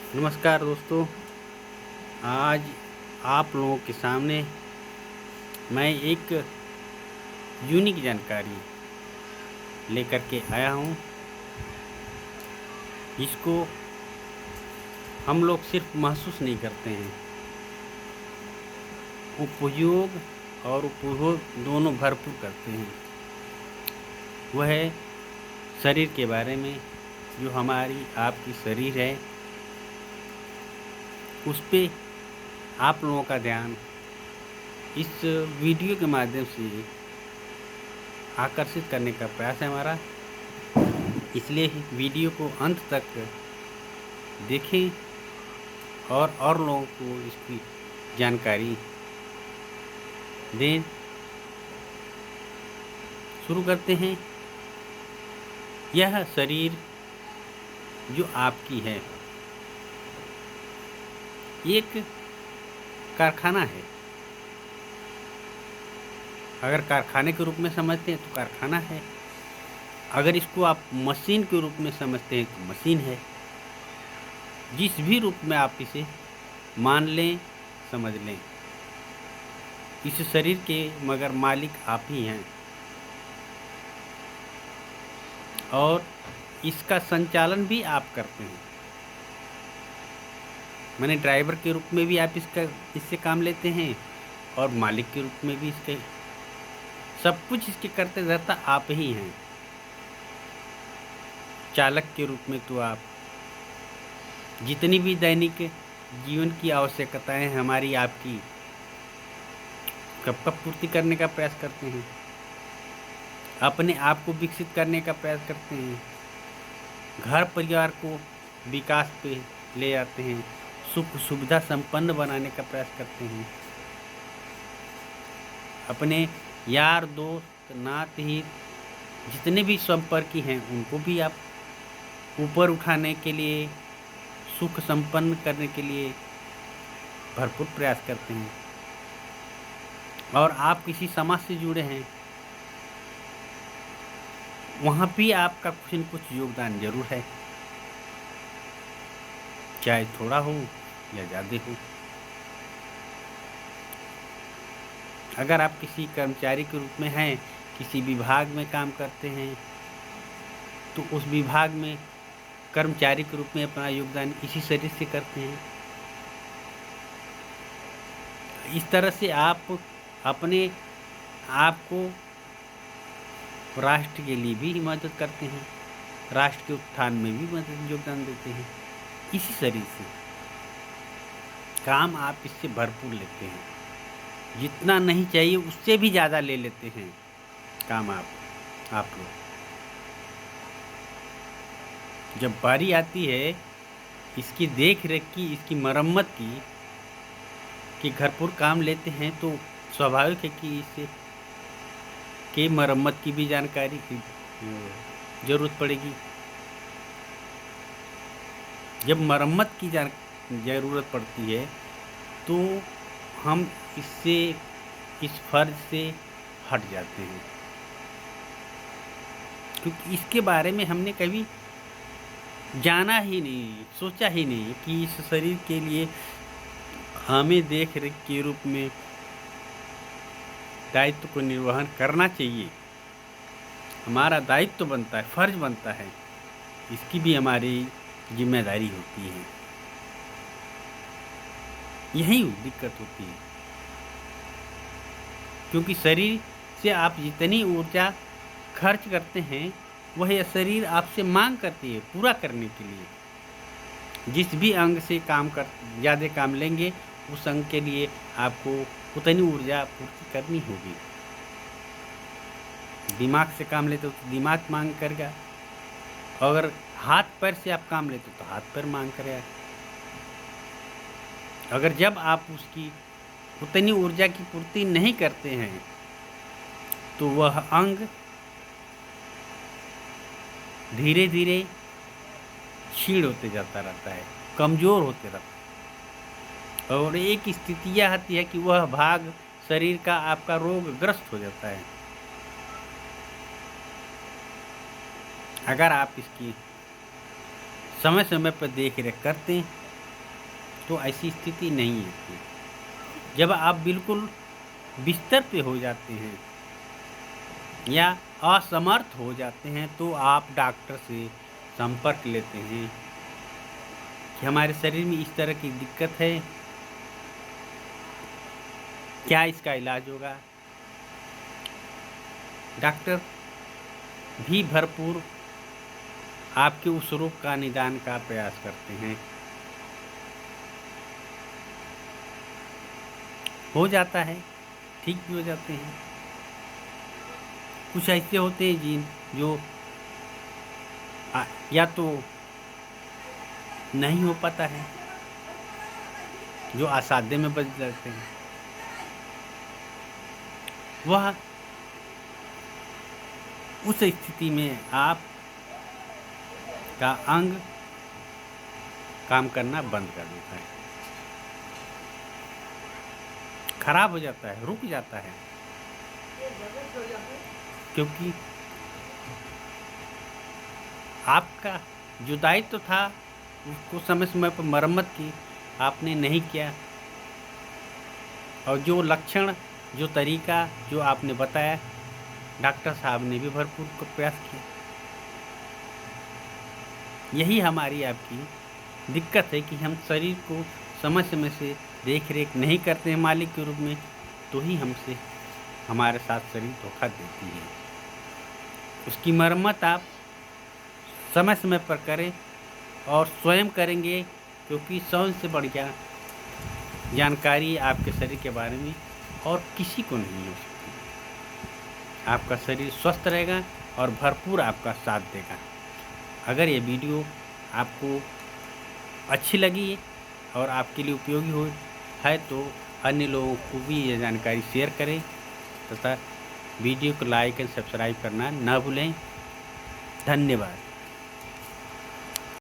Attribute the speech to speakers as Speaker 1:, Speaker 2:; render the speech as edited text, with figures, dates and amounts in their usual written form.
Speaker 1: नमस्कार दोस्तों। आज आप लोगों के सामने मैं एक यूनिक जानकारी लेकर के आया हूँ, जिसको हम लोग सिर्फ महसूस नहीं करते हैं, उपयोग और उपभोग दोनों भरपूर करते हैं। वह है शरीर के बारे में। जो हमारी आपकी शरीर है, उस पे आप लोगों का ध्यान इस वीडियो के माध्यम से आकर्षित करने का प्रयास है हमारा। इसलिए वीडियो को अंत तक देखें और लोगों को इसकी जानकारी दें। शुरू करते हैं। यह शरीर जो आपकी है, एक कारखाना है। अगर कारखाने के रूप में समझते हैं तो कारखाना है, अगर इसको आप मशीन के रूप में समझते हैं तो मशीन है। जिस भी रूप में आप इसे मान लें, समझ लें, इस शरीर के मगर मालिक आप ही हैं, और इसका संचालन भी आप करते हैं। माने ड्राइवर के रूप में भी आप इससे काम लेते हैं, और मालिक के रूप में भी इसके सब कुछ इसके करते धरता आप ही हैं। चालक के रूप में तो आप जितनी भी दैनिक जीवन की आवश्यकताएं हमारी आपकी कब पूर्ति करने का प्रयास करते हैं, अपने आप को विकसित करने का प्रयास करते हैं, घर परिवार को विकास पे ले जाते हैं, सुख सुविधा संपन्न बनाने का प्रयास करते हैं, अपने यार दोस्त नाते हित जितने भी संपर्की हैं उनको भी आप ऊपर उठाने के लिए, सुख संपन्न करने के लिए भरपूर प्रयास करते हैं। और आप किसी समाज से जुड़े हैं, वहाँ भी आपका कुछ न कुछ योगदान जरूर है, चाहे थोड़ा हो या ज़्यादा हो। अगर आप किसी कर्मचारी के रूप में हैं, किसी विभाग में काम करते हैं, तो उस विभाग में कर्मचारी के रूप में अपना योगदान इसी शरीर से करते हैं। इस तरह से आप अपने आप को राष्ट्र के लिए भी मदद करते हैं, राष्ट्र के उत्थान में भी मदद योगदान देते हैं। इसी शरीर से काम आप इससे भरपूर लेते हैं, जितना नहीं चाहिए उससे भी ज़्यादा ले लेते हैं काम आप लोग। जब बारी आती है इसकी देख रेख की, इसकी मरम्मत की भरपूर काम लेते हैं, तो स्वाभाविक है कि इससे के मरम्मत की भी जानकारी की जरूरत पड़ेगी। जब मरम्मत की ज़रूरत पड़ती है तो हम इस फर्ज से हट जाते हैं, क्योंकि इसके बारे में हमने कभी जाना ही नहीं, सोचा ही नहीं कि इस शरीर के लिए हमें देख रेख के रूप में दायित्व को निर्वहन करना चाहिए। हमारा दायित्व बनता है, फर्ज बनता है, इसकी भी हमारी जिम्मेदारी होती है। यही दिक्कत होती है, क्योंकि शरीर से आप जितनी ऊर्जा खर्च करते हैं, वह यह शरीर आपसे मांग करती है पूरा करने के लिए। जिस भी अंग से ज़्यादा काम लेंगे, उस अंग के लिए आपको उतनी ऊर्जा पूर्ति करनी होगी। दिमाग से काम लेते हो तो दिमाग मांग करेगा, अगर हाथ पैर से आप काम लेते हो तो हाथ पैर मांग करेगा। अगर जब आप उसकी उतनी ऊर्जा की पूर्ति नहीं करते हैं, तो वह अंग धीरे धीरे क्षीण होते जाता रहता है, कमज़ोर होते रहता है, और एक स्थिति यह आती है कि वह भाग शरीर का आपका रोगग्रस्त हो जाता है। अगर आप इसकी समय समय पर देख रेख करते हैं तो ऐसी स्थिति नहीं है। जब आप बिल्कुल बिस्तर पे हो जाते हैं या असमर्थ हो जाते हैं तो आप डॉक्टर से संपर्क लेते हैं कि हमारे शरीर में इस तरह की दिक्कत है, क्या इसका इलाज होगा। डॉक्टर भी भरपूर आपके उस रोग का निदान का प्रयास करते हैं। हो जाता है, ठीक भी हो जाते हैं। कुछ ऐसे होते हैं जो या तो नहीं हो पाता है, जो असाध्य में बच जाते हैं। वह उस स्थिति में आप का अंग काम करना बंद कर देता है, खराब हो जाता है, रुक जाता है, क्योंकि आपका जो दायित्व था उसको समय समय पर मरम्मत की आपने नहीं किया, और जो लक्षण, जो तरीका जो आपने बताया, डॉक्टर साहब ने भी भरपूर प्रयास किया। यही हमारी आपकी दिक्कत है कि हम शरीर को समय समय से देख रेख नहीं करते हैं मालिक के रूप में, तो ही हमसे हमारे साथ शरीर धोखा देती है। उसकी मरम्मत आप समय समय पर करें और स्वयं करेंगे, क्योंकि स्वयं से बढ़िया जानकारी आपके शरीर के बारे में और किसी को नहीं हो सकती। आपका शरीर स्वस्थ रहेगा और भरपूर आपका साथ देगा। अगर ये वीडियो आपको अच्छी लगी और आपके लिए उपयोगी हो है तो अन्य लोगों को भी ये जानकारी शेयर करें तथा वीडियो को लाइक एंड सब्सक्राइब करना न भूलें। धन्यवाद।